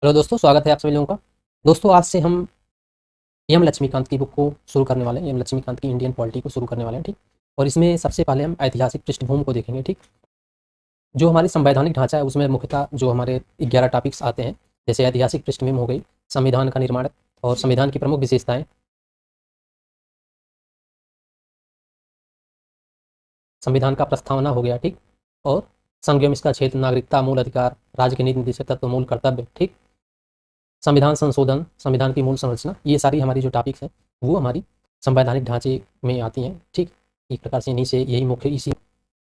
Hello दोस्तों, स्वागत है आप सभी लोगों का। दोस्तों, आज से हम एम लक्ष्मीकांत की बुक को शुरू करने वाले हैं। एम लक्ष्मीकांत की इंडियन पॉलिटी को शुरू करने वाले हैं, ठीक। और इसमें सबसे पहले हम ऐतिहासिक पृष्ठभूमि को देखेंगे, ठीक। जो हमारी संवैधानिक ढांचा है उसमें मुख्यतः जो हमारे 11 टॉपिक्स आते हैं, जैसे ऐतिहासिक पृष्ठभूमि हो गई, संविधान का निर्माण और संविधान की प्रमुख विशेषताएं, संविधान का प्रस्तावना हो गया, ठीक। और संघ इसका क्षेत्र, नागरिकता, मूल अधिकार, राज्य के नीति निर्देशक तत्व, मूल कर्तव्य, ठीक। संविधान संशोधन, संविधान की मूल संरचना, ये सारी हमारी जो टॉपिक्स हैं वो हमारी संवैधानिक ढांचे में आती हैं, ठीक। एक प्रकार से इन्हीं से यही मुख्य इसी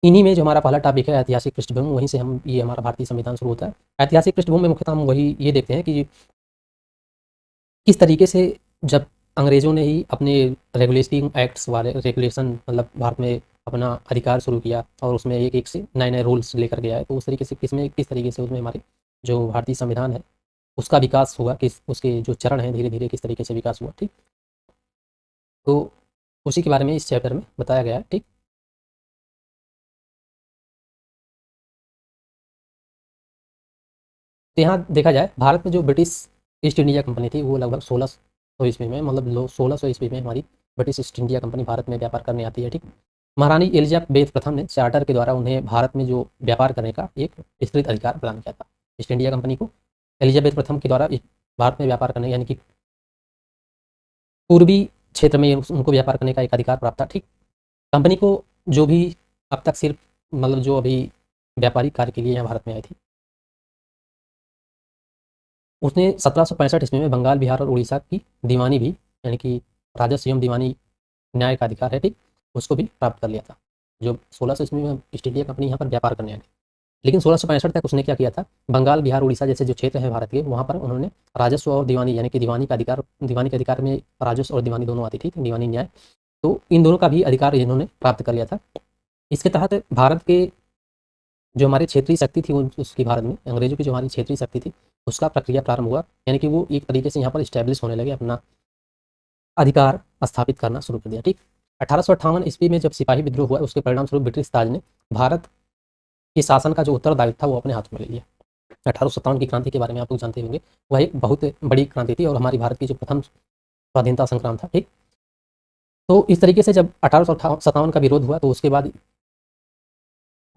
इन्हीं में जो हमारा पहला टॉपिक है ऐतिहासिक पृष्ठभूमि, वहीं से हम ये हमारा भारतीय संविधान शुरू होता है। ऐतिहासिक पृष्ठभूमि में मुख्यतः हम वही ये देखते हैं कि किस तरीके से जब अंग्रेज़ों ने ही अपने रेगुलेटिंग एक्ट्स वाले रेगुलेशन मतलब भारत में अपना अधिकार शुरू किया और उसमें एक एक से नए नए रूल्स लेकर के आए, तो उस तरीके से किस तरीके से उसमें हमारी जो भारतीय संविधान है उसका विकास हुआ, किस उसके जो चरण हैं धीरे धीरे किस तरीके से विकास हुआ, ठीक। तो उसी के बारे में इस चैप्टर में बताया गया है, ठीक। तो यहाँ देखा जाए, भारत में जो ब्रिटिश ईस्ट इंडिया कंपनी थी वो लगभग 1600 ईस्वी में, मतलब 1600 ईस्वी में हमारी British east India company Bharat में व्यापार करने आती है, ठीक। महारानी एलिजाबेथ प्रथम ने चार्टर के द्वारा उन्हें भारत में जो व्यापार करने का एक विस्तृत अधिकार प्रदान किया था। ईस्ट इंडिया कंपनी को एलिजाबेथ प्रथम के द्वारा भारत में व्यापार करने, यानी कि पूर्वी क्षेत्र में उनको व्यापार करने का एक अधिकार प्राप्त था, ठीक। कंपनी को जो भी अब तक सिर्फ मतलब जो अभी व्यापारिक कार्य के लिए यहाँ भारत में आई थी, उसने 1765 ईस्वी में बंगाल, बिहार और उड़ीसा की दीवानी भी, यानी कि राजस्व एवं दीवानी न्याय का अधिकार है, ठीक, उसको भी प्राप्त कर लिया था। जो 1600 ईस्वी में ईस्ट इंडिया कंपनी यहाँ पर व्यापार करने आई थी, लेकिन 1665 तक उसने क्या किया था, बंगाल, बिहार, उड़ीसा जैसे जो क्षेत्र हैं भारत के, वहाँ पर उन्होंने राजस्व और दीवानी, यानी कि दीवानी के अधिकार में राजस्व और दीवानी दोनों आती थी, दीवानी न्याय, तो इन दोनों का भी अधिकार इन्होंने प्राप्त कर लिया था। इसके तहत भारत के जो हमारी क्षेत्रीय शक्ति थी उसकी भारत में अंग्रेजों की जो हमारी क्षेत्रीय शक्ति थी उसका प्रक्रिया प्रारंभ हुआ, यानी कि वो एक तरीके से यहाँ पर इस्टेब्लिश होने लगे, अपना अधिकार स्थापित करना शुरू कर दिया, ठीक। 1858 ईस्वी में जब सिपाही विद्रोह हुआ, उसके परिणाम स्वरूप ब्रिटिश ताज ने भारत के शासन का जो उत्तरदायित्व था वो अपने हाथों में ले लिया। 1857 की क्रांति के बारे में आप लोग जानते होंगे, वह एक बहुत बड़ी क्रांति थी और हमारी भारत की जो प्रथम स्वाधीनता संग्राम था, ठीक। तो इस तरीके से जब 1857 का विरोध हुआ, तो उसके बाद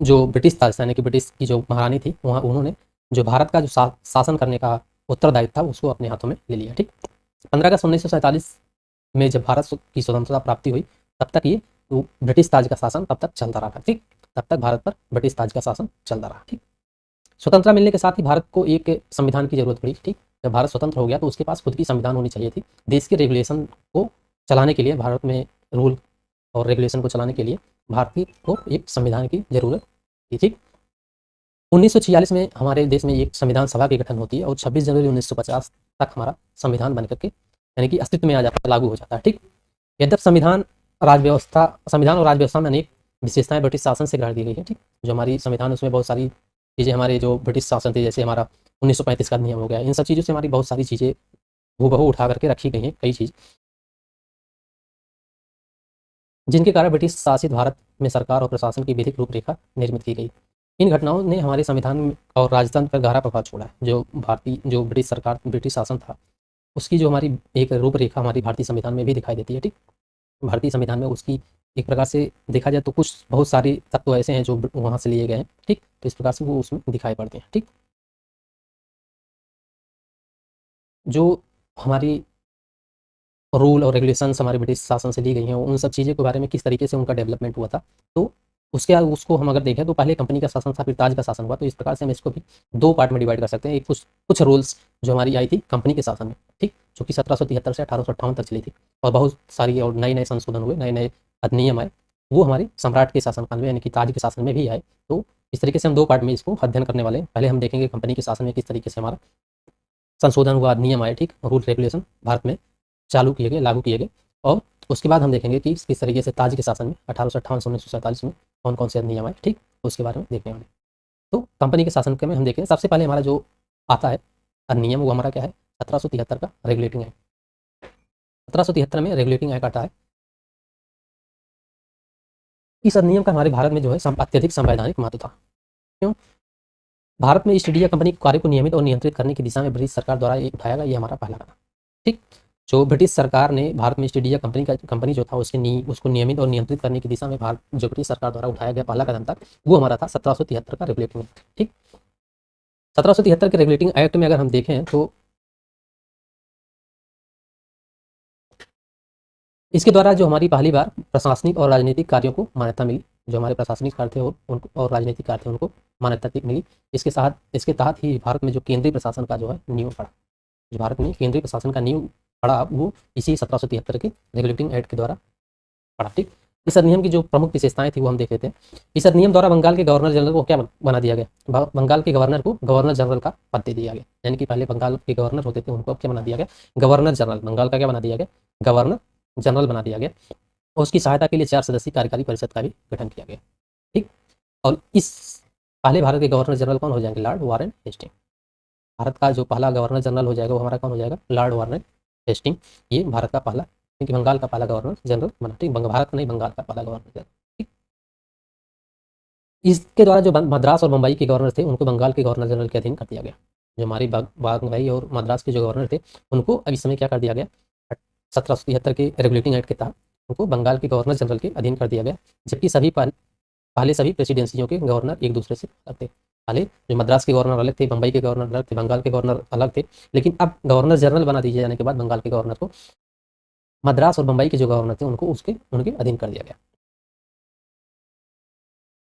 जो ब्रिटिश था, यानी कि ब्रिटिश की जो महारानी थी, वहाँ उन्होंने जो भारत का जो शासन करने का उत्तरदायित्व था उसको अपने हाथों में ले लिया, ठीक। 15 अगस्त 1947 में जब भारत की स्वतंत्रता प्राप्ति हुई, तब तक ये तो ब्रिटिश ताज का शासन तब तक चलता रहा था, ठीक। तब तक भारत पर ब्रिटिश ताज का शासन चलता रहा, ठीक। स्वतंत्रता मिलने के साथ ही भारत को एक संविधान की जरूरत पड़ी, ठीक। जब भारत स्वतंत्र हो गया तो उसके पास खुद की संविधान होनी चाहिए थी। देश के रेगुलेशन को चलाने के लिए, भारत में रूल और रेगुलेशन को चलाने के लिए भारतीय को एक संविधान की जरूरत थी, ठीक। 1946 में हमारे देश में एक संविधान सभा की गठन होती है और 26 जनवरी 1950 तक हमारा संविधान बनकर के, यानी कि अस्तित्व में आ जाता है, लागू हो जाता है, ठीक। यद्यप संविधान और राजव्यवस्था में अनेक विशेषताएं ब्रिटिश शासन से ग्रहण की गई है, ठीक। जो हमारी संविधान उसमें बहुत सारी चीज़ें हमारे जो ब्रिटिश शासन थे, जैसे हमारा 1935 का नियम हो गया, इन सब चीज़ों से हमारी बहुत सारी चीज़ें हूबहू उठा करके रखी गई हैं, कई चीज़ जिनके कारण ब्रिटिश शासित भारत में सरकार और प्रशासन की विधिक रूपरेखा निर्मित की गई। इन घटनाओं ने हमारे संविधान और राजतंत्र पर गहरा प्रभाव छोड़ा है। जो ब्रिटिश सरकार, ब्रिटिश शासन था, उसकी जो हमारी एक रूपरेखा हमारी भारतीय संविधान में भी दिखाई देती है, ठीक। भारतीय संविधान में उसकी एक प्रकार से देखा जाए तो कुछ बहुत सारे तत्व ऐसे हैं जो वहाँ से लिए गए हैं, ठीक। तो इस प्रकार से वो उसमें दिखाई पड़ते हैं, ठीक। जो हमारी रूल और रेगुलेशंस हमारे ब्रिटिश शासन से ली गई हैं, उन सब चीज़ों के बारे में किस तरीके से उनका डेवलपमेंट हुआ था, तो उसको हम अगर देखें तो पहले कंपनी का शासन था, फिर ताज का शासन हुआ। तो इस प्रकार से हम इसको भी दो पार्ट में डिवाइड कर सकते हैं। एक कुछ कुछ रूल्स जो हमारी आई थी कंपनी के शासन में, ठीक, जो कि 1773 से 1858 तक चली थी, और बहुत सारी और नए नए संशोधन हुए, नए नए अधिनियम आए, वो हमारे सम्राट के शासनकाल में, यानी कि ताज के शासन में भी आए। तो इस तरीके से हम दो पार्ट में इसको अध्ययन करने वाले हैं। पहले हम देखेंगे कंपनी के शासन में किस तरीके से हमारा संशोधन हुआ, नियम आए, ठीक, रूल रेगुलेशन भारत में चालू किए गए, लागू किए गए। और उसके बाद हम देखेंगे कि किस तरीके से ताज के शासन में 1858 से 1947 में कौन कौन से नियम आए, ठीक, उसके बारे में देखने वाले। तो कंपनी के शासन के में हम देखें, सबसे पहले हमारा जो आता है अधिनियम, वो हमारा क्या है, 1773 का रेगुलेटिंग एक्ट। 1773 में रेगुलेटिंग एक्ट आता है। इस अधिनियम का हमारे भारत में जो है अत्यधिक संवैधानिक महत्व था। क्यों? भारत में ईस्ट इंडिया कंपनी के कार्य को नियमित और नियंत्रित करने की दिशा में ब्रिटिश सरकार द्वारा ये उठाया गया, ये हमारा पहला कदम। ठीक, जो ब्रिटिश सरकार ने भारत में ईस्ट इंडिया कंपनी जो था उसको नियमित और नियंत्रित करने की दिशा में भारत जो ब्रिटिश सरकार द्वारा उठाया गया पहला कदम था, वो हमारा था 1773 का रेगुलेटिंग एक्ट। ठीक, 1773 के रेगुलेटिंग एक्ट में अगर हम देखें तो इसके द्वारा जो हमारी पहली बार प्रशासनिक और राजनीतिक कार्यों को मान्यता मिली, जो हमारे प्रशासनिक कार्य थे उनको और राजनीतिक कार्य थे उनको मान्यता मिली। इसके तहत ही भारत में जो केंद्रीय प्रशासन का जो है नींव पड़ा, जो भारत में केंद्रीय प्रशासन का नींव पड़ा वो इसी 1773 के रेगुलेटिंग एक्ट के द्वारा पड़ा। ठीक, इस अधिनियम की जो प्रमुख विशेषताएं थी वो हम देख लेते हैं। इस अधिनियम द्वारा बंगाल के गवर्नर जनरल को क्या बना दिया गया, बंगाल के गवर्नर को गवर्नर जनरल का पद दे दिया गया। यानी कि पहले बंगाल के गवर्नर होते थे उनको अब क्या बना दिया गया, गवर्नर जनरल। बंगाल का क्या बना दिया गया, गवर्नर जनरल बना दिया गया। और उसकी सहायता के लिए 4 सदस्यीय कार्यकारी परिषद का भी गठन किया गया। ठीक, और इस पहले भारत के गवर्नर जनरल कौन हो जाएंगे, लॉर्ड वारेन हेस्टिंग। भारत का जो पहला गवर्नर जनरल हो जाएगा वो हमारा कौन हो जाएगा, लॉर्ड वारेन हेस्टिंग। ये भारत का पहला, क्योंकि बंगाल का पहला गवर्नर जनरल बना। ठीक, भारत नहीं, बंगाल का पहला गवर्नर जनरल। ठीक, इसके द्वारा जो मद्रास और मुंबई के गवर्नर थे उनको बंगाल के गवर्नर जनरल के अधीन कर दिया गया। जो हमारी बंबई और मद्रास के जो गवर्नर थे उनको अब इस समय क्या कर दिया गया, 1773 के रेगुलेटिंग एक्ट के तहत उनको बंगाल के गवर्नर जनरल के अधीन कर दिया गया। जबकि पहले सभी प्रेसिडेंसियों के गवर्नर एक दूसरे से अलग थे। पहले जो मद्रास के गवर्नर अलग थे, मुंबई के गवर्नर अलग थे, बंगाल के गवर्नर अलग थे। लेकिन अब गवर्नर जनरल बना दिए जाने के बाद बंगाल के गवर्नर को मद्रास और मुंबई के जो गवर्नर थे उनको उनके अधीन कर दिया गया।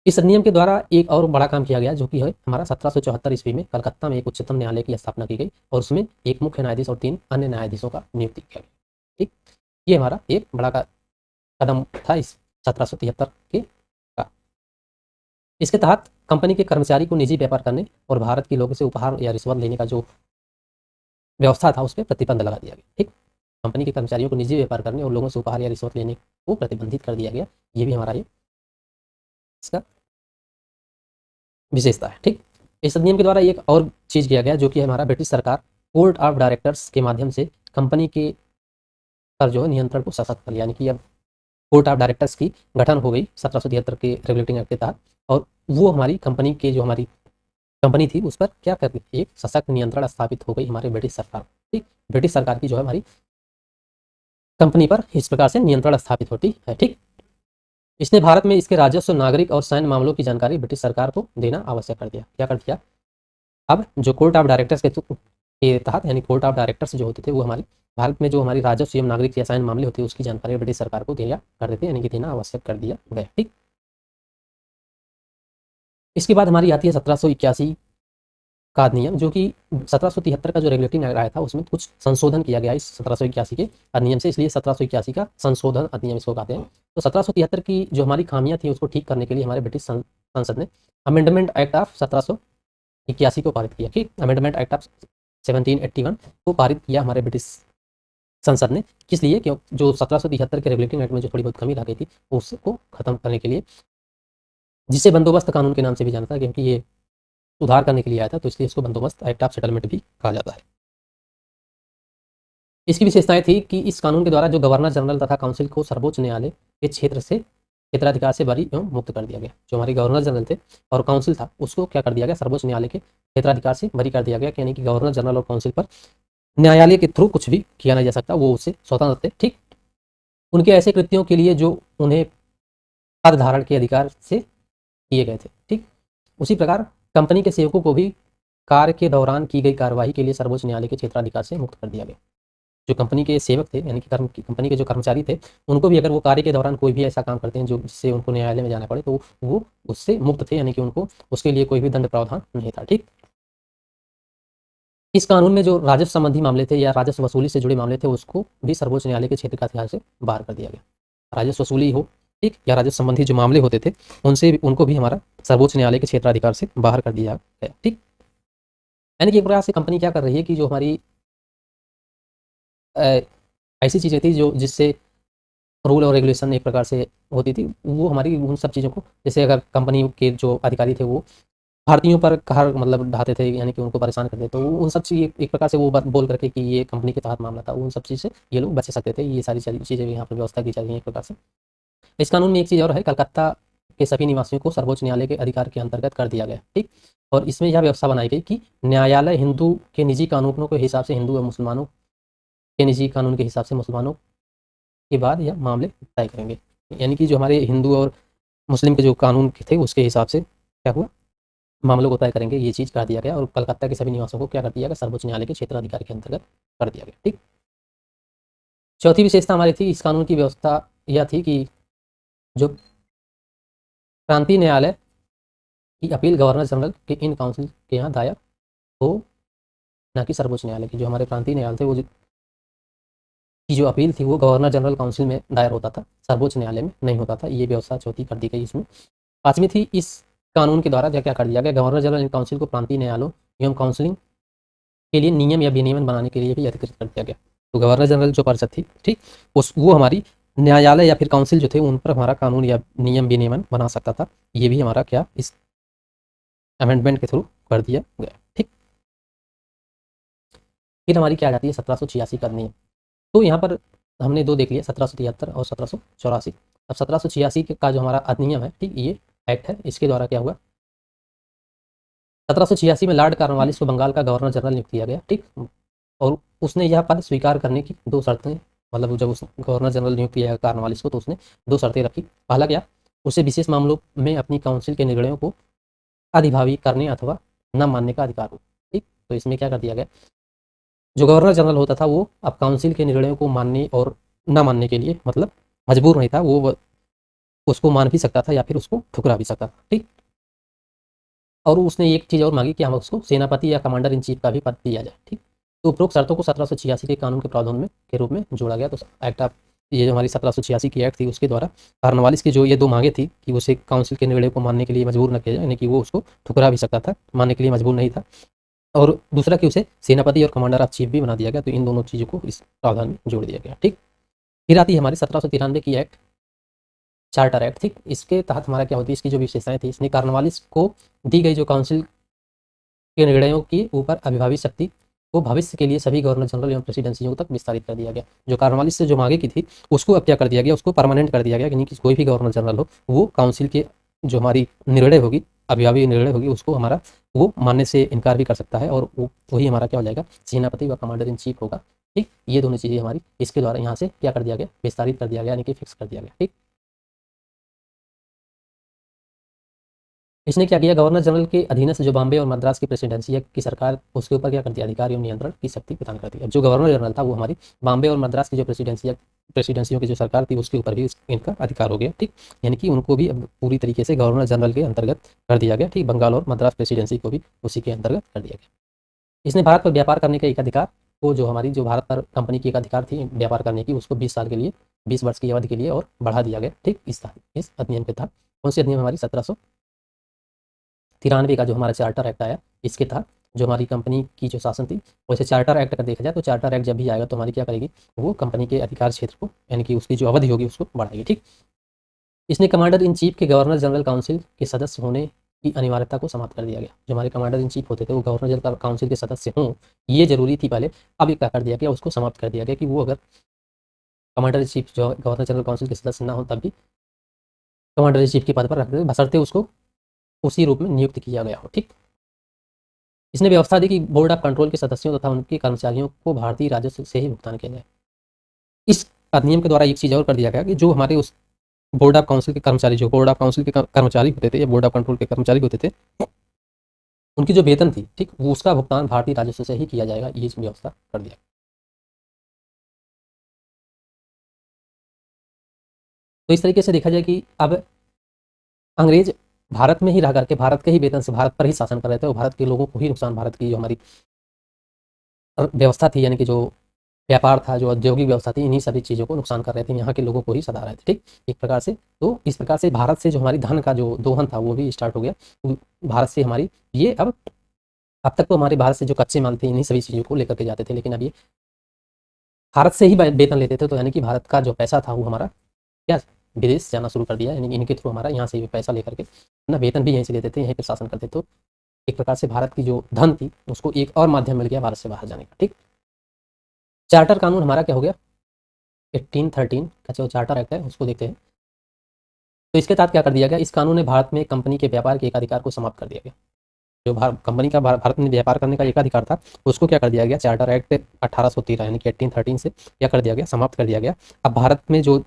इस अधिनियम के द्वारा एक और बड़ा काम किया गया जो कि है हमारा 1774 ईस्वी में कलकत्ता में एक उच्चतम न्यायालय की स्थापना की गई और उसमें एक मुख्य न्यायाधीश और 3 अन्य न्यायाधीशों का नियुक्ति किया गया। ठीक, ये हमारा एक बड़ा कदम था इस 1773 के का। इसके तहत कंपनी के कर्मचारी को निजी व्यापार करने और भारत के लोगों से उपहार या रिश्वत लेने का जो व्यवस्था था उस पर प्रतिबंध लगा दिया गया। ठीक, कंपनी के कर्मचारियों को निजी व्यापार करने और लोगों से उपहार या रिश्वत लेने को प्रतिबंधित कर दिया गया। ये भी हमारा ये इसका विशेषता है। ठीक, इस अधिनियम के द्वारा एक और चीज़ किया गया जो कि हमारा ब्रिटिश सरकार कोर्ट ऑफ डायरेक्टर्स के माध्यम से कंपनी के पर जो है नियंत्रण को सशक्त कर लिया। यानी कि अब कोर्ट ऑफ डायरेक्टर्स की गठन हो गई 1773 के रेगुलेटिंग एक्ट के तहत और वो हमारी कंपनी के जो हमारी कंपनी थी उस पर क्या कर गई, एक सशक्त नियंत्रण स्थापित हो गई हमारे ब्रिटिश सरकार। ठीक, ब्रिटिश सरकार की जो है हमारी कंपनी पर इस प्रकार से नियंत्रण स्थापित होती है। ठीक, इसने भारत में इसके राजस्व, नागरिक और सैन्य मामलों की जानकारी ब्रिटिश सरकार को देना आवश्यक कर दिया। क्या कर दिया, अब जो कोर्ट ऑफ डायरेक्टर्स के तहत यानी कोर्ट ऑफ डायरेक्टर्स जो होते थे वो हमारे भारत में जो हमारी राजस्व एवं नागरिक या सैन्य मामले होते हैं उसकी जानकारी ब्रिटिश सरकार को दिया कर देते यानी कि देना आवश्यक कर दिया गया। ठीक, इसके बाद हमारी आती है 1781 का अधिनियम जो कि 1773 का जो रेगुलेटिंग एक्ट आया था उसमें कुछ संशोधन किया गया इस 1781 के अधिनियम से, इसलिए 1781 का संशोधन अधिनियम इसको कहते हैं। तो 1773 की जो हमारी खामियां थी उसको ठीक करने के लिए हमारे ब्रिटिश संसद ने अमेंडमेंट एक्ट ऑफ 1781 को पारित किया। ठीक, अमेंडमेंट एक्ट ऑफ 1781 को पारित किया हमारे ब्रिटिश संसद ने। किस लिए, क्यों जो 1773 के रेगुलेटिंग एक्ट में जो थोड़ी बहुत कमी रह गई थी उसको खत्म करने के लिए, जिसे बंदोबस्त कानून के नाम से भी जाना था क्योंकि ये सुधार करने के लिए आया था, तो इसलिए इसको बंदोबस्त एक्ट ऑफ सेटलमेंट भी कहा जाता है। इसकी विशेषताएं थी कि इस कानून के द्वारा जो गवर्नर जनरल तथा काउंसिल को सर्वोच्च न्यायालय के क्षेत्राधिकार से बरी एवं मुक्त कर दिया गया। जो हमारे गवर्नर जनरल थे और काउंसिल था उसको क्या कर दिया गया, सर्वोच्च न्यायालय के क्षेत्राधिकार से बरी कर दिया गया। यानी कि गवर्नर जनरल और काउंसिल पर न्यायालय के थ्रू कुछ भी किया नहीं जा सकता, वो उससे स्वतंत्र थे। ठीक, उनके ऐसे कृत्यों के लिए जो उन्हें पद धारण के अधिकार से किए गए थे। ठीक, उसी प्रकार कंपनी के सेवकों को भी कार्य के दौरान की गई कार्यवाही के लिए सर्वोच्च न्यायालय के क्षेत्राधिकार से मुक्त कर दिया गया। जो कंपनी के सेवक थे यानी कि कंपनी के जो कर्मचारी थे उनको भी अगर वो कार्य के दौरान कोई भी ऐसा काम करते हैं जो जिससे उनको न्यायालय में जाना पड़े तो वो उससे मुक्त थे, यानी कि उनको उसके लिए कोई भी दंड प्रावधान नहीं था। ठीक, इस कानून में जो राजस्व संबंधी मामले थे या राजस्व वसूली से जुड़े मामले थे उसको भी सर्वोच्च न्यायालय के क्षेत्र का अधिकार से बाहर कर दिया गया। राजस्व वसूली हो, ठीक, या राजस्व संबंधी जो मामले होते थे उनको भी हमारा सर्वोच्च न्यायालय के क्षेत्राधिकार से बाहर कर दिया गया। ठीक, यानी कि एक प्रकार से कंपनी क्या कर रही है कि जो हमारी ऐसी चीज़ें थी जो जिससे रूल और रेगुलेशन एक प्रकार से होती थी वो हमारी उन सब चीज़ों को, जैसे अगर कंपनी के जो अधिकारी थे वो भारतीयों पर कहर मतलब ढाते थे यानी कि उनको परेशान करते थे, तो उन सब चीज़ एक प्रकार से वो बात बोल करके कि ये कंपनी के तहत मामला था, उन सब चीज़ से ये लोग बच सकते थे। ये सारी चीज़ें यहाँ पर व्यवस्था की जा रही है एक प्रकार से। इस कानून में एक चीज़ और है, कलकत्ता के सभी निवासियों को सर्वोच्च न्यायालय के अधिकार के अंतर्गत कर दिया गया। ठीक, और इसमें यह व्यवस्था बनाई गई कि न्यायालय हिंदू के निजी कानूनों के हिसाब से हिंदू और मुसलमानों के निजी कानून के हिसाब से मुसलमानों के बाद यह मामले तय करेंगे। यानी कि जो हमारे हिंदू और मुस्लिम के जो कानून थे उसके हिसाब से क्या हुआ, मामलों को तय करेंगे, ये चीज़ कर दिया गया। और कलकत्ता के सभी निवासों को क्या कर दिया गया, सर्वोच्च न्यायालय के क्षेत्राधिकार के अंतर्गत कर दिया गया। ठीक, चौथी विशेषता हमारी थी इस कानून की व्यवस्था यह थी कि जो प्रांतीय न्यायालय की अपील गवर्नर जनरल के इन काउंसिल के यहाँ दायर हो, ना कि सर्वोच्च न्यायालय की। जो हमारे प्रांतीय न्यायालय थे वो की जो अपील थी वो गवर्नर जनरल काउंसिल में दायर होता था, सर्वोच्च न्यायालय में नहीं होता था। ये व्यवस्था चौथी कर दी गई इसमें। पांचवी थी इस कानून के द्वारा क्या कर दिया गया, गवर्नर जनरल इन काउंसिल को प्रांतीय न्यायालयों एवं काउंसिलिंग के लिए नियम या विनियमन बनाने के लिए भी अधिकृत कर दिया गया। तो गवर्नर जनरल जो परिषद थी, ठीक, उस वो हमारी न्यायालय या फिर काउंसिल जो थे उन पर हमारा कानून या नियम विनियमन बना सकता था। ये भी हमारा क्या इस अमेंडमेंट के थ्रू कर दिया गया। ठीक, फिर हमारी क्या आ जाती है 1786 का नियम। तो यहाँ पर हमने दो देख लिया, 1773 और 1784। अब 1786 का जो हमारा अधिनियम है, ठीक, ये एक्ट है, इसके द्वारा क्या हुआ, 1786 में लॉर्ड कॉर्नवालिस को बंगाल का गवर्नर जनरल नियुक्त किया गया। ठीक, और उसने यह पद स्वीकार करने की दो शर्तें, मतलब जब उस गवर्नर जनरल नियुक्त किया कॉर्नवालिस को तो उसने दो शर्तें रखी। पहला क्या, उसे विशेष मामलों में अपनी काउंसिल के निर्णयों को अधिभावी करने अथवा न मानने का अधिकार हो। ठीक, तो इसमें क्या कर दिया गया, जो गवर्नर जनरल होता था वो अब काउंसिल के निर्णयों को मानने और न मानने के लिए मतलब मजबूर नहीं था, वो उसको मान भी सकता था या फिर उसको ठुकरा भी सकता था। ठीक, और उसने एक चीज़ और मांगी कि हम उसको सेनापति या कमांडर इन चीफ का भी पद दिया जाए। ठीक, तो उपरोक्त शर्तों को 1786 के कानून के प्रावधान में के रूप में जोड़ा गया। तो एक्ट ऑफ, ये जो हमारी 1786 की एक्ट थी उसके द्वारा कॉर्नवालिस की जो ये दो मांगे थी कि उसे काउंसिल के निर्णय को मानने के लिए मजबूर न किया जाए, यानी कि वो उसको ठुकरा भी सकता था, मानने के लिए मजबूर नहीं था, और दूसरा कि उसे सेनापति और कमांडर ऑफ चीफ भी बना दिया गया। तो इन दोनों चीज़ों को इस प्रावधान में जोड़ दिया गया। ठीक, फिर आती है हमारी 1793 की एक्ट, चार्टर एक्ट। ठीक, इसके तहत हमारा क्या होती है, इसकी जो विशेषताएं थी, इसने कॉर्नवालिस को दी गई जो काउंसिल के निर्णयों के ऊपर अभिभावी शक्ति को भविष्य के लिए सभी गवर्नर जनरल एवं प्रेसिडेंसियों तक विस्तारित कर दिया गया। जो कॉर्नवालिस से जो मांगे की थी उसको अब क्या कर दिया गया, उसको परमानेंट कर दिया गया, यानी कि कोई भी गवर्नर जनरल हो वो काउंसिल के जो हमारी निर्णय होगी, अभिभावी निर्णय होगी, उसको हमारा वो मानने से इनकार भी कर सकता है, और वो वही हमारा क्या हो जाएगा, सेनापति व कमांडर इन चीफ होगा। ठीक, ये दोनों चीज़ें हमारी इसके द्वारा यहाँ से क्या कर दिया गया, विस्तारित कर दिया गया, यानी कि फिक्स कर दिया गया। ठीक, इसने क्या किया, गवर्नर जनरल के अधीनस्थ जो बॉम्बे और मद्रास की प्रेसिडेंसी है की सरकार, उसके ऊपर क्या कर दिया, अधिकार एवं नियंत्रण की शक्ति प्रदान कर दी। अब जो गवर्नर जनरल था वो हमारी बॉम्बे और मद्रास की जो प्रेसिडेंसियों की जो सरकार थी उसके ऊपर भी इनका अधिकार हो गया। ठीक, यानी कि उनको भी अब पूरी तरीके से गवर्नर जनरल के अंतर्गत कर दिया गया। ठीक, बंगाल और मद्रास प्रेसिडेंसी को भी उसी के अंतर्गत कर दिया गया। इसने भारत पर व्यापार करने का एक अधिकार को, जो हमारी जो भारत पर कंपनी की एक अधिकार थी व्यापार करने की, उसको 20 साल के लिए, 20 वर्ष की अवधि के लिए और बढ़ा दिया गया। ठीक, इस अधिनियम के तहत कौन सी अधिनियम हमारी 1793 का जो हमारा चार्टर एक्ट आया, इसके तहत जो हमारी कंपनी की जो शासन थी, वैसे चार्टर एक्ट का देखा जाए तो चार्टर एक्ट जब भी आएगा तो हमारी क्या करेगी, वो कंपनी के अधिकार क्षेत्र को, यानी कि उसकी जो अवधि होगी उसको बढ़ाएगी। ठीक, इसने कमांडर इन चीफ के गवर्नर जनरल काउंसिल के सदस्य होने की अनिवार्यता को समाप्त कर दिया गया। जो हमारे कमांडर इन चीफ होते थे वो गवर्नर जनरल काउंसिल के सदस्य हों, ये जरूरी थी पहले, अब क्या कर दिया गया, उसको समाप्त कर दिया गया कि वो अगर कमांडर इन चीफ जो गवर्नर जनरल काउंसिल के सदस्य ना हो तब भी कमांडर इन चीफ के पद पर रखते थे, बशर्ते उसको उसी रूप में नियुक्त किया गया हो। ठीक, इसने व्यवस्था दी कि बोर्ड ऑफ कंट्रोल के सदस्यों तथा उनके कर्मचारियों को भारतीय राजस्व से ही भुगतान किया जाए। इस अधिनियम के द्वारा एक चीज़ और कर दिया गया कि जो हमारे उस बोर्ड ऑफ काउंसिल के कर्मचारी, जो बोर्ड ऑफ काउंसिल के कर्मचारी होते थे या बोर्ड ऑफ कंट्रोल के कर्मचारी होते थे, उनकी जो वेतन थी, ठीक, वो उसका भुगतान भारतीय राजस्व से ही किया जाएगा, ये व्यवस्था कर दिया। तो इस तरीके से देखा जाए कि अब अंग्रेज भारत में ही रह करके भारत के ही वेतन से भारत पर ही शासन कर रहे थे, और भारत के लोगों को ही नुकसान, भारत की जो हमारी व्यवस्था थी, यानी कि जो व्यापार था, जो औद्योगिक व्यवस्था थी, इन्हीं सभी चीज़ों को नुकसान कर रहे थे, यहाँ के लोगों को ही सता रहे थे। ठीक, एक प्रकार से, तो इस प्रकार से भारत से जो हमारी धन का जो दोहन था वो भी स्टार्ट हो गया। भारत से हमारी ये अब तक तो हमारे भारत से जो कच्चे माल थे इन्हीं सभी चीज़ों को लेकर के जाते थे, लेकिन अब ये भारत से ही वेतन लेते थे, तो यानी कि भारत का जो पैसा था वो हमारा क्या विदेश जाना शुरू कर दिया, यानी इनके थ्रू हमारा यहाँ से पैसा लेकर के ना वेतन भी यहीं से लेते थे, यहीं पर शासन करते। तो एक प्रकार से भारत की जो धन थी उसको एक और माध्यम मिल गया भारत से बाहर जाने का। ठीक, चार्टर कानून हमारा क्या हो गया, 1813 का जो चार्टर एक्ट है उसको देखते हैं। तो इसके तहत क्या कर दिया गया, इस कानून ने भारत में कंपनी के व्यापार के एक अधिकार को समाप्त कर दिया गया। जो कंपनी का भारत में व्यापार करने का एक अधिकार था, उसको क्या कर दिया गया, चार्टर एक्ट 1813 यानी कि 1813 से क्या कर दिया गया, समाप्त कर दिया गया। अब भारत में जो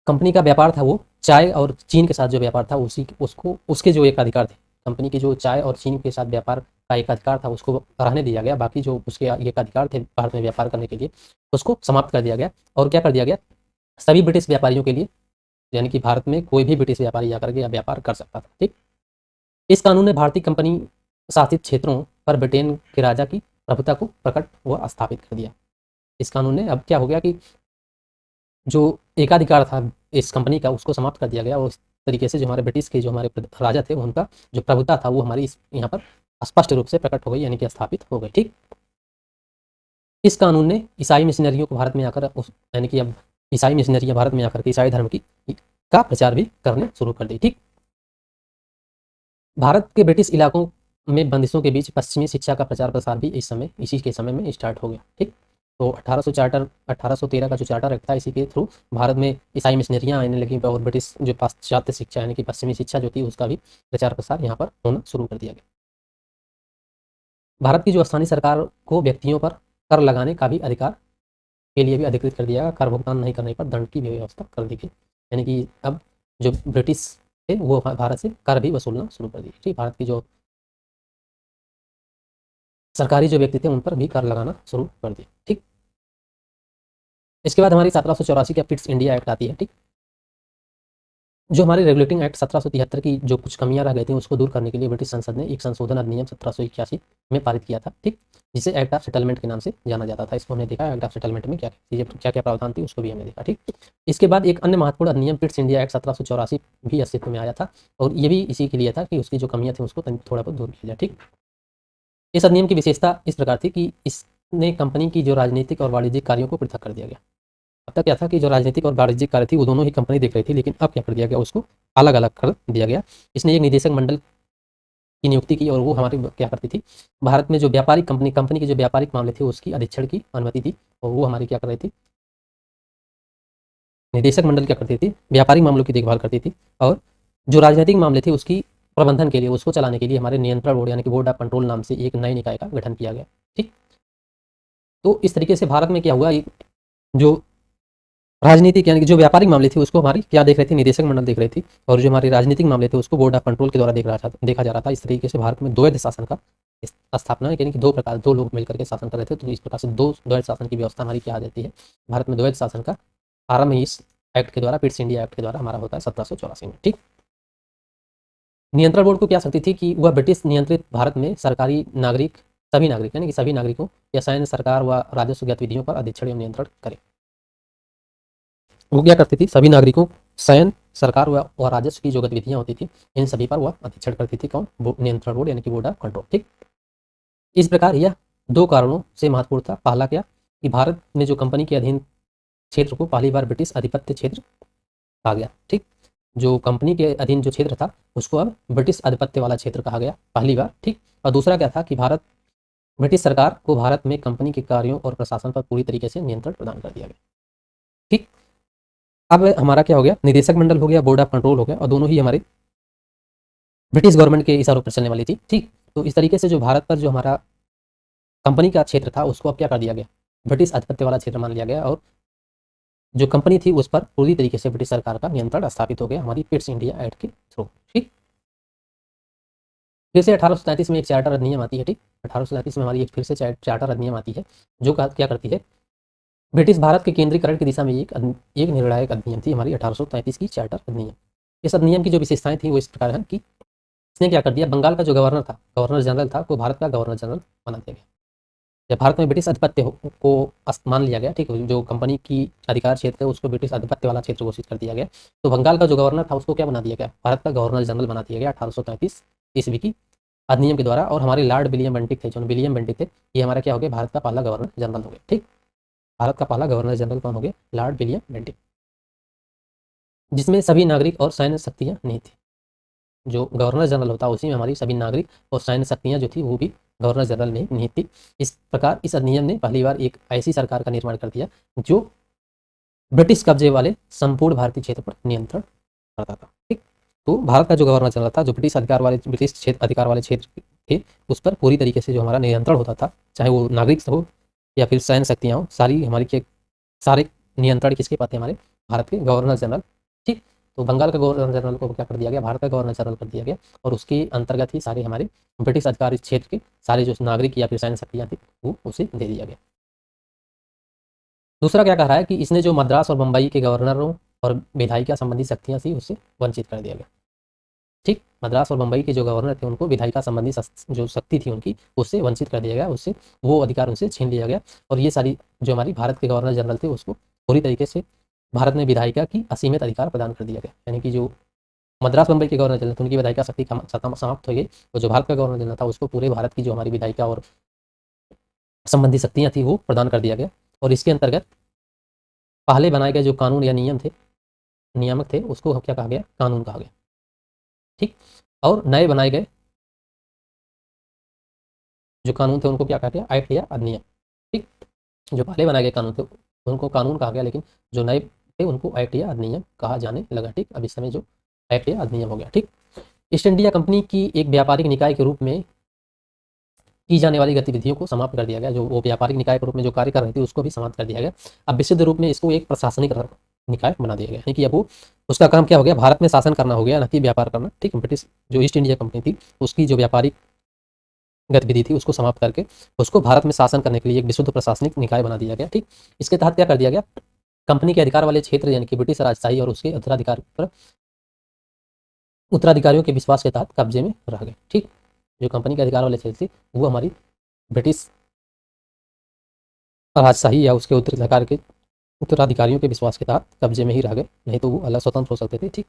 कंपनी का व्यापार था वो चाय और चीन के साथ जो व्यापार था उसके जो एक अधिकार थे, कंपनी की जो चाय और चीन के साथ व्यापार का एक अधिकार था उसको रहने दिया गया, बाकी जो उसके एक अधिकार थे भारत में व्यापार करने के लिए उसको समाप्त कर दिया गया। और क्या कर दिया गया, सभी ब्रिटिश व्यापारियों के लिए, यानी कि भारत में कोई भी ब्रिटिश व्यापारी जाकर के व्यापार कर सकता था। ठीक, इस कानून ने भारतीय कंपनी शासित क्षेत्रों पर ब्रिटेन के राजा की प्रभुता को प्रकट व स्थापित कर दिया। इस कानून ने अब क्या हो गया कि जो एकाधिकार था इस कंपनी का उसको समाप्त कर दिया गया, और उस तरीके से जो हमारे ब्रिटिश के जो हमारे राजा थे उनका जो प्रभुता था वो हमारी यहाँ पर स्पष्ट रूप से प्रकट हो गई, यानी कि स्थापित हो गई। ठीक, इस कानून ने ईसाई मिशनरियों को भारत में आकर यानी कि अब ईसाई मिशनरियाँ भारत में आकर के ईसाई धर्म की का प्रचार भी करने शुरू कर दी। ठीक, भारत के ब्रिटिश इलाकों में बंदिशों के बीच पश्चिमी शिक्षा का प्रचार प्रसार भी इसी के समय में स्टार्ट हो गया। ठीक, तो 1813 का जो चार्टर एक्ट था, इसी के थ्रू भारत में ईसाई मिशनरियाँ आने लगी और ब्रिटिश जो पाश्चात्य शिक्षा यानी कि पश्चिमी शिक्षा जो थी उसका भी प्रचार प्रसार यहाँ पर होना शुरू कर दिया गया। भारत की जो स्थानीय सरकार को व्यक्तियों पर कर लगाने का भी अधिकार के लिए भी अधिकृत कर दिया गया, कर भुगतान नहीं करने पर दंड की व्यवस्था कर दी गई, यानी कि अब जो ब्रिटिश थे वो भारत से कर भी वसूलना शुरू कर दिए। ठीक, भारत की जो सरकारी जो व्यक्ति थे उन पर भी कर लगाना शुरू कर दिया। ठीक, इसके बाद हमारी 1784 की पिट्स इंडिया एक्ट आती है। ठीक, जो हमारी रेगुलेटिंग एक्ट 1773 की जो कुछ कमियां रह गई थी उसको दूर करने के लिए ब्रिटिश संसद ने एक संशोधन अधिनियम 1781 में पारित किया था। ठीक, जिसे एक्ट ऑफ सेटलमेंट के नाम से जाना जाता था। इसको हमने देखा, एक्ट ऑफ सेटलमेंट में क्या क्या प्रावधान थी उसको भी हमने देखा। ठीक, इसके बाद एक अन्य महत्वपूर्ण अधिनियम पिट्स इंडिया एक्ट 1784 भी अस्तित्व में आया था, और ये भी इसी के लिए था कि उसकी जो कमियां थी उसको थोड़ा बहुत दूर किया जाए। ठीक, इस अधिनियम की विशेषता इस प्रकार थी कि इसने कंपनी की जो राजनीतिक और वाणिज्यिक कार्यों को पृथक कर दिया गया। अब तक क्या था कि जो राजनीतिक और वाणिज्यिक कार्य थी वो दोनों ही कंपनी देख रही थी, लेकिन अब क्या कर दिया गया, उसको अलग अलग कर दिया गया। इसने एक निदेशक मंडल की नियुक्ति की, और वो हमारी क्या करती थी, भारत में जो व्यापारिक कंपनी के जो व्यापारिक मामले थे उसकी अधीक्षण की अनुमति थी, और वो हमारी क्या कर रही थी, निदेशक मंडल क्या करती थी, व्यापारिक मामलों की देखभाल करती थी। और जो राजनीतिक मामले थे उसकी प्रबंधन के लिए, उसको चलाने के लिए हमारे नियंत्रण बोर्ड यानी कि बोर्ड ऑफ कंट्रोल नाम से एक नए निकाय का गठन किया गया। ठीक, तो इस तरीके से भारत में क्या हुआ, जो राजनीतिक यानी कि जो व्यापारिक मामले थे उसको हमारी क्या देख रही थी, निदेशक मंडल देख रही थी, और जो हमारे राजनीतिक मामले थे उसको बोर्ड ऑफ कंट्रोल के द्वारा देखा जा रहा था। इस तरीके से भारत में द्वैध शासन का स्थापना, यानी कि दो लोग मिलकर के शासन कर रहे थे, तो इस प्रकार से द्वैध शासन की व्यवस्था हमारी क्या आ जाती है, भारत में द्वैध शासन का आरंभ इस एक्ट के द्वारा, पिट्स इंडिया एक्ट के द्वारा हमारा होता है 1784 में। ठीक, नियंत्रण बोर्ड को क्या शक्ति थी कि वह ब्रिटिश नियंत्रित भारत में सरकारी नागरिक सभी नागरिक यानी कि सभी नागरिकों या सैन्य, सरकार व राजस्व गतिविधियों पर अधीक्षण एवं नियंत्रण करे। वो क्या करती थी, सभी नागरिकों, सैन्य, सरकार व राजस्व की जो गतिविधियां होती थी इन सभी पर वह अधीक्षण करती थी। कौन, नियंत्रण बोर्ड यानी कि बोर्ड ऑफ कंट्रोल। ठीक, इस प्रकार यह दो कारणों से महत्वपूर्ण था। पहला क्या कि भारत में जो कंपनी के अधीन क्षेत्र को पहली बार ब्रिटिश आधिपत्य क्षेत्र कहा गया। ठीक, जो कंपनी के अधीन जो क्षेत्र था उसको अब ब्रिटिश आधिपत्य वाला क्षेत्र कहा गया पहली बार। ठीक, और दूसरा क्या था कि ब्रिटिश सरकार को भारत में कंपनी के कार्यों और प्रशासन पर पूरी तरीके से नियंत्रण प्रदान कर दिया गया। ठीक, अब हमारा क्या हो गया, निदेशक मंडल हो गया, बोर्ड ऑफ कंट्रोल हो गया, और दोनों ही हमारे ब्रिटिश गवर्नमेंट के इशारों पर चलने वाली थी। ठीक, तो इस तरीके से जो भारत पर जो हमारा कंपनी का क्षेत्र था उसको अब क्या कर दिया गया, ब्रिटिश आधिपत्य वाला क्षेत्र मान लिया गया, और जो कंपनी थी उस पर पूरी तरीके से ब्रिटिश सरकार का नियंत्रण स्थापित हो गया हमारी पिट्स इंडिया एक्ट के थ्रू। ठीक, फिर से 1837 में एक चार्टर अधिनियम आती है। ठीक, 1837 में हमारी एक फिर से चार्टर अधिनियम आती है जो क्या करती है, ब्रिटिश भारत के केंद्रीकरण की दिशा में एक निर्णायक अधिनियम थी हमारी 1833 की चार्टर अधिनियम। इस अधिनियम की जो विशेषताएं थी वो इस प्रकार है कि इसने क्या कर दिया, बंगाल का जो गवर्नर जनरल था वो भारत का गवर्नर जनरल बना दिया गया। जब भारत में ब्रिटिश आधिपत्य को मान लिया गया, ठीक है, जो कंपनी की अधिकार क्षेत्र है उसको ब्रिटिश आधिपत्य वाला क्षेत्र घोषित कर दिया गया, तो बंगाल का जो गवर्नर था उसको क्या बना दिया गया, भारत का गवर्नर जनरल बना दिया गया 1833 ईस्वी की अधिनियम के द्वारा। और हमारे लॉर्ड विलियम बेंटिक थे, जो विलियम बेंटिक थे, ये हमारा क्या हो गया, भारत का पहला गवर्नर जनरल हो गया। ठीक, भारत का पहला गवर्नर जनरल कौन हो गया, लॉर्ड विलियम बेंटिक, जिसमें सभी नागरिक और सैन्य शक्तियाँ नहीं थी। जो गवर्नर जनरल होता है उसी में हमारी सभी नागरिक और सैन्य शक्तियाँ जो थी वो भी गवर्नर जनरल में निहित थी। इस प्रकार इस अधिनियम ने पहली बार एक ऐसी सरकार का निर्माण कर दिया जो ब्रिटिश कब्जे वाले संपूर्ण भारतीय क्षेत्र पर नियंत्रण करता था। ठीक, तो भारत का जो गवर्नर जनरल था, जो ब्रिटिश क्षेत्र अधिकार वाले क्षेत्र थे, उस पर पूरी तरीके से जो हमारा नियंत्रण होता था, चाहे वो नागरिक हो या फिर सैन्य शक्तियाँ हो, सारी हमारी के सारे नियंत्रण किसके पास थे? हमारे भारत के गवर्नर जनरल। ठीक, तो बंगाल का गवर्नर जनरल को क्या कर दिया गया? भारत का गवर्नर जनरल कर दिया गया, और उसके अंतर्गत ही सारे हमारे ब्रिटिश अधिकारित क्षेत्र के सारे जो नागरिक या फिर सैन्य शक्तियाँ थी, वो उसे दे दिया गया। दूसरा क्या कह रहा है कि इसने जो मद्रास और बंबई के गवर्नरों और विधायिका संबंधी शक्तियाँ थी, उससे वंचित कर दिया गया। ठीक, मद्रास और बंबई के जो गवर्नर थे, उनको विधायिका संबंधी जो शक्ति थी उनकी, उससे वंचित कर दिया गया, उससे वो अधिकार उनसे छीन लिया गया, और ये सारी जो हमारी भारत के गवर्नर जनरल थे, उसको पूरी तरीके से भारत में विधायिका की असीमित अधिकार प्रदान कर दिया गया। यानी कि जो मद्रास बंबई के गवर्नर जनरल थे, उनकी विधायिका शक्ति समाप्त हो गई, और जो भारत का गवर्नर जनरल था, उसको पूरे भारत की जो हमारी विधायिका और संबंधी शक्तियाँ थी, वो प्रदान कर दिया गया। और इसके अंतर्गत पहले बनाए गए जो कानून या नियामक थे, उसको क्या कहा गया? कानून कहा गया। ठीक, और नए बनाए गए जो कानून थे, उनको क्या कहा गया? एक्ट या अधिनियम। ठीक, जो पहले बनाए गए कानून थे, उनको कानून कहा गया, लेकिन जो नए थे, उनको एक्ट या अधिनियम कहा जाने लगा। ठीक, अब इस समय जो एक्ट या अधिनियम हो गया। ठीक, ईस्ट इंडिया कंपनी की एक व्यापारिक निकाय के रूप में की जाने वाली गतिविधियों को समाप्त कर दिया गया। जो वो व्यापारिक निकाय के रूप में जो कार्य कर रही थी, उसको भी समाप्त कर दिया गया। अब विशुद्ध रूप में इसको एक प्रशासनिक निकाय बना दिया गया, यानी कि अब वो उसका काम क्या हो गया? भारत में शासन करना हो गया, न कि व्यापार करना। ठीक, ब्रिटिश जो ईस्ट इंडिया कंपनी थी, उसकी जो व्यापारिक गतिविधि थी, उसको समाप्त करके उसको भारत में शासन करने के लिए एक विशुद्ध प्रशासनिक निकाय बना दिया गया। ठीक, इसके तहत क्या कर दिया गया? कंपनी के अधिकार वाले क्षेत्र, यानी कि ब्रिटिश राजशाही और उसके उत्तराधिकारियों के विश्वास के तहत कब्जे में रह गए। ठीक, जो कंपनी के अधिकार वाले क्षेत्र थे, वो हमारी ब्रिटिश राजशाही या उसके उत्तराधिकारियों के विश्वास के तहत कब्जे में ही रह गए, नहीं तो वो अलग स्वतंत्र हो सकते थे। ठीक,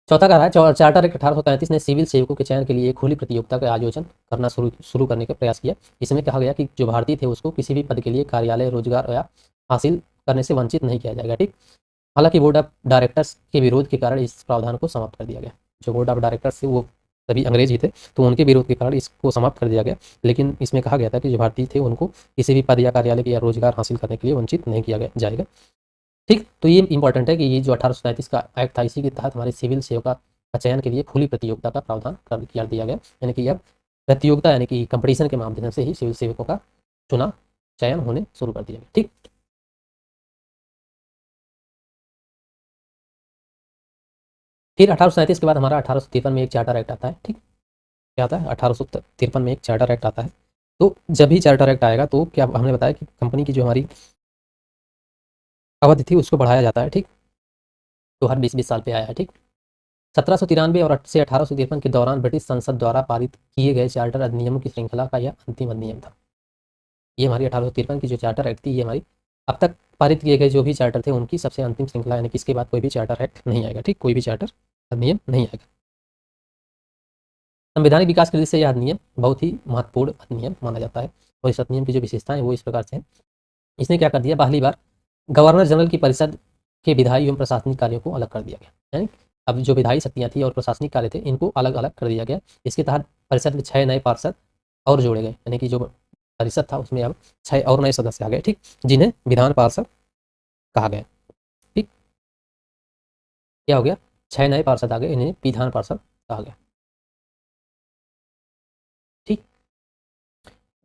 चौथा कह रहा है, चार्टर एक्ट 1835 ने सिविल सेवकों के चयन के लिए एक खुली प्रतियोगिता का आयोजन करना शुरू करने का प्रयास किया। इसमें कहा गया कि जो भारतीय थे, उसको किसी भी पद के लिए कार्यालय, रोजगार या हासिल करने से वंचित नहीं किया जाएगा। ठीक, हालांकि बोर्ड ऑफ डायरेक्टर्स के विरोध के कारण इस प्रावधान को समाप्त कर दिया गया। जो बोर्ड ऑफ डायरेक्टर्स थे, वो सभी अंग्रेज ही थे, तो उनके विरोध के कारण इसको समाप्त कर दिया गया। लेकिन इसमें कहा गया था कि जो भारतीय थे, उनको किसी भी पद या कार्यालय या रोजगार हासिल करने के लिए वंचित नहीं किया जाएगा। ठीक, तो ये इंपॉर्टेंट है कि ये जो 1837 का एक्ट था, इसी के तहत हमारे सिविल सेवका का चयन के लिए खुली प्रतियोगिता का प्रावधान कर दिया गया। यानी कि अब प्रतियोगिता, यानी कि कंपटीशन के माध्यम से ही सिविल सेवकों का चुनाव चयन होने शुरू कर दिया गया। ठीक, फिर 1837 के बाद हमारा 1853 में एक चार्टर एक्ट आता है। ठीक, क्या आता है? 1853 में एक चार्टर एक्ट आता है। तो जब भी चार्टर एक्ट आएगा, तो क्या हमने बताया कि कंपनी की जो हमारी अवधि थी, उसको बढ़ाया जाता है। ठीक, तो हर 20-20 साल पे आया है। ठीक, 1793 और से 1853 के दौरान ब्रिटिश संसद द्वारा पारित किए गए चार्टर अधिनियमों की श्रृंखला का यह अंतिम अधिनियम था। ये हमारी 1853 की जो चार्टर एक्ट थी, ये हमारी अब तक पारित किए गए जो भी चार्टर थे, उनकी सबसे अंतिम श्रृंखला, यानी कि इसके बाद कोई भी चार्टर एक्ट नहीं आएगा। ठीक, कोई भी चार्टर अधिनियम नहीं आएगा। संवैधानिक विकास के दृष्टि से यह अधिनियम बहुत ही महत्वपूर्ण अधिनियम माना जाता है, और इस अधिनियम की जो विशेषताएं वो इस प्रकार से हैं। इसने क्या कर दिया? पहली बार गवर्नर जनरल की परिषद के विधायी एवं प्रशासनिक कार्यों को अलग कर दिया गया। यानी अब जो विधायी शक्तियाँ थी और प्रशासनिक कार्य थे, इनको अलग अलग कर दिया गया। इसके तहत परिषद में 6 नए पार्षद और जोड़े गए, यानी कि जो परिषद था, उसमें अब 6 और नए सदस्य आ गए। ठीक, जिन्हें विधान पार्षद कहा गया। ठीक, क्या हो गया? 6 नए पार्षद आ गए, इन्हें विधान पार्षद कहा गया। ठीक,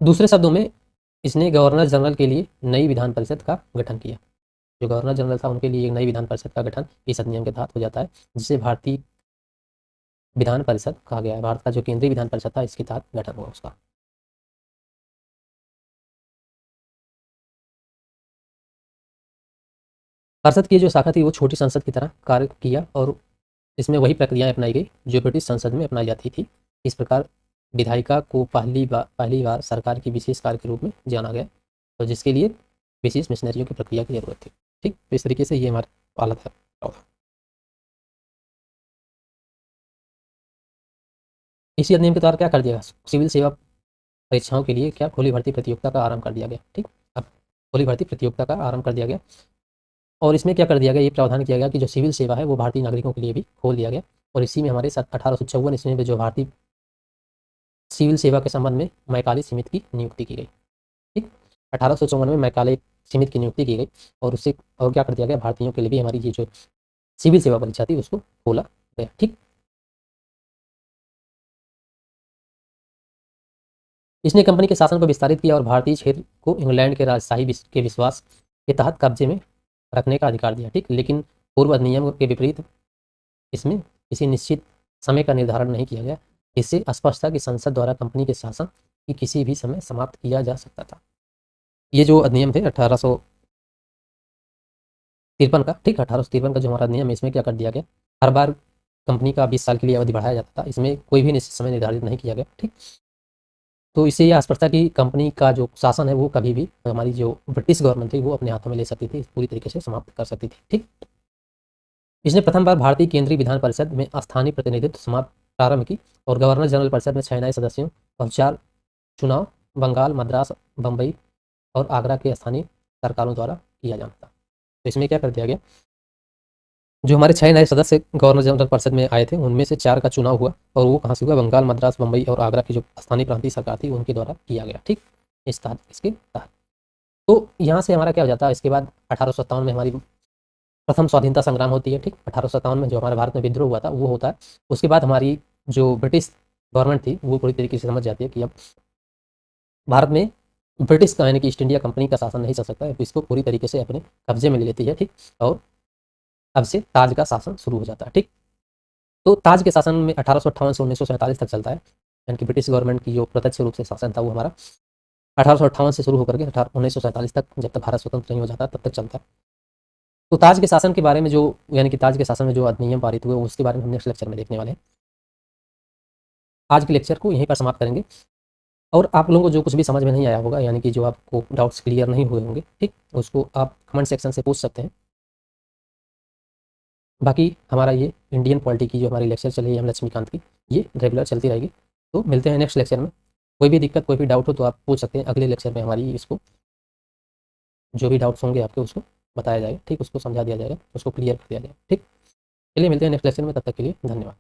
दूसरे शब्दों में, इसने गवर्नर जनरल के लिए नई विधान परिषद का गठन किया। जो गवर्नर जनरल था, उनके लिए एक नई विधान परिषद का गठन इस अधिनियम के तहत हो जाता है, जिसे भारतीय विधान परिषद कहा गया है। भारत का जो केंद्रीय विधान परिषद था, इसके तहत गठन हुआ उसका। संसद की जो शाखा थी, वो छोटी संसद की तरह कार्य किया, और इसमें वही प्रक्रियाएं अपनाई गई जो ब्रिटिश संसद में अपनाई जाती थी। इस प्रकार विधायिका को पहली बार सरकार की विशेष कार्य के रूप में जाना गया, और जिसके लिए विशेष मिशनरियों की प्रक्रिया की जरूरत थी। ठीक, तो इस तरीके से ये हमारा हालत है। इसी अधिनियम के द्वारा क्या कर दिया? सिविल सेवा परीक्षाओं के लिए क्या खुली भर्ती प्रतियोगिता का आरंभ कर दिया गया। ठीक, अब खुली भर्ती प्रतियोगिता का आरंभ कर दिया गया, और इसमें क्या कर दिया गया? ये प्रावधान किया गया कि जो सिविल सेवा है, वो भारतीय नागरिकों के लिए भी खोल दिया गया, और इसी में हमारे 1854 ईस्वी में जो भारतीय सिविल सेवा के संबंध में मैकाले समिति की नियुक्ति की गई। ठीक, 1854 में मैकाले सीमित की नियुक्ति की गई और उससे और क्या कर दिया गया, भारतीयों के लिए भी हमारी ये जो सिविल सेवा परीक्षा थी उसको खोला गया। ठीक, इसने कंपनी के शासन को विस्तारित किया और भारतीय क्षेत्र को इंग्लैंड के राजशाही के विश्वास के तहत कब्जे में रखने का अधिकार दिया। ठीक, लेकिन पूर्व अधिनियम के विपरीत इसमें किसी निश्चित समय का निर्धारण नहीं किया गया। इससे स्पष्ट था कि संसद द्वारा कंपनी के शासन की किसी भी समय समाप्त किया जा सकता था। ये जो अधिनियम थे 1853 का, ठीक, 1853 का जो हमारा अधिनियम है, इसमें क्या कर दिया गया, हर बार कंपनी का 20 साल के लिए अवधि बढ़ाया जाता था, इसमें कोई भी निश्चित समय निर्धारित नहीं किया गया। ठीक, तो इससे यह स्पष्ट था कि कंपनी का जो शासन है वो कभी भी हमारी जो ब्रिटिश गवर्नमेंट थी वो अपने हाथों में ले सकती थी, पूरी तरीके से समाप्त कर सकती थी। ठीक, इसने प्रथम बार भारतीय केंद्रीय विधान परिषद में स्थानीय प्रतिनिधित्व समाप्त प्रारंभ की और गवर्नर जनरल परिषद में 6 नए सदस्यों और 4 चुनाव बंगाल, मद्रास, बम्बई और आगरा के स्थानीय सरकारों द्वारा किया जाना था। तो इसमें क्या कर दिया गया, जो हमारे 6 नए सदस्य गवर्नर जनरल परिषद में आए थे उनमें से 4 का चुनाव हुआ और वो कहाँ से हुआ, बंगाल, मद्रास, बम्बई और आगरा की जो स्थानीय प्रांतीय सरकार थी उनके द्वारा किया गया। ठीक, इसके तहत तो यहाँ से हमारा क्या हो जाता है, इसके बाद 1857 में हमारी प्रथम स्वाधीनता संग्राम होती है। ठीक, 1857 में जो हमारे भारत में विद्रोह हुआ था वो होता है। उसके बाद हमारी जो ब्रिटिश गवर्नमेंट थी वो पूरी तरीके से समझ जाती है कि अब भारत में ब्रिटिश का यानी कि ईस्ट इंडिया कंपनी का शासन नहीं चल सकता है, तो इसको पूरी तरीके से अपने कब्जे में ले लेती है। ठीक, और अब से ताज का शासन शुरू हो जाता है। ठीक, तो ताज के शासन में 1858 से 1947 तक चलता है, यानी कि ब्रिटिश गवर्नमेंट की जो प्रत्यक्ष रूप से शासन था वो हमारा 1858 से शुरू होकर के 1947 तक, जब तक भारत स्वतंत्र नहीं हो जाता तब तक चलता है। तो ताज के शासन के बारे में जो यानी कि ताज के शासन में जो अधिनियम पारित हुए उसके बारे में हम नेक्स्ट लेक्चर में देखने वाले हैं। आज के लेक्चर को यहीं पर समाप्त करेंगे और आप लोगों को जो कुछ भी समझ में नहीं आया होगा यानी कि जो आपको डाउट्स क्लियर नहीं हुए होंगे, ठीक, उसको आप कमेंट सेक्शन से पूछ सकते हैं। बाकी हमारा ये इंडियन पॉलिटी की जो हमारी लेक्चर चल रही है एम लक्ष्मीकांत की, ये रेगुलर चलती रहेगी। तो मिलते हैं नेक्स्ट लेक्चर में। कोई भी दिक्कत, कोई भी डाउट हो तो आप पूछ सकते हैं। अगले लेक्चर में हमारी इसको जो भी डाउट्स होंगे आपके उसको बताया जाएगा। ठीक, उसको समझा दिया जाएगा, उसको क्लियर कर दिया जाएगा। ठीक, चलिए मिलते हैं नेक्स्ट लेक्चर में, तब तक के लिए धन्यवाद।